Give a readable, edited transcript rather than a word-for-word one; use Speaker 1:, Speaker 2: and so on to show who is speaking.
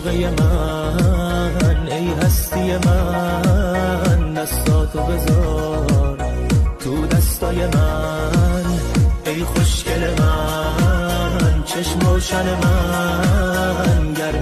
Speaker 1: معشوقه من، ای هستی من، دستاتو بذار تو دستای من، ای خوشگل من، چشم روشن من، گرم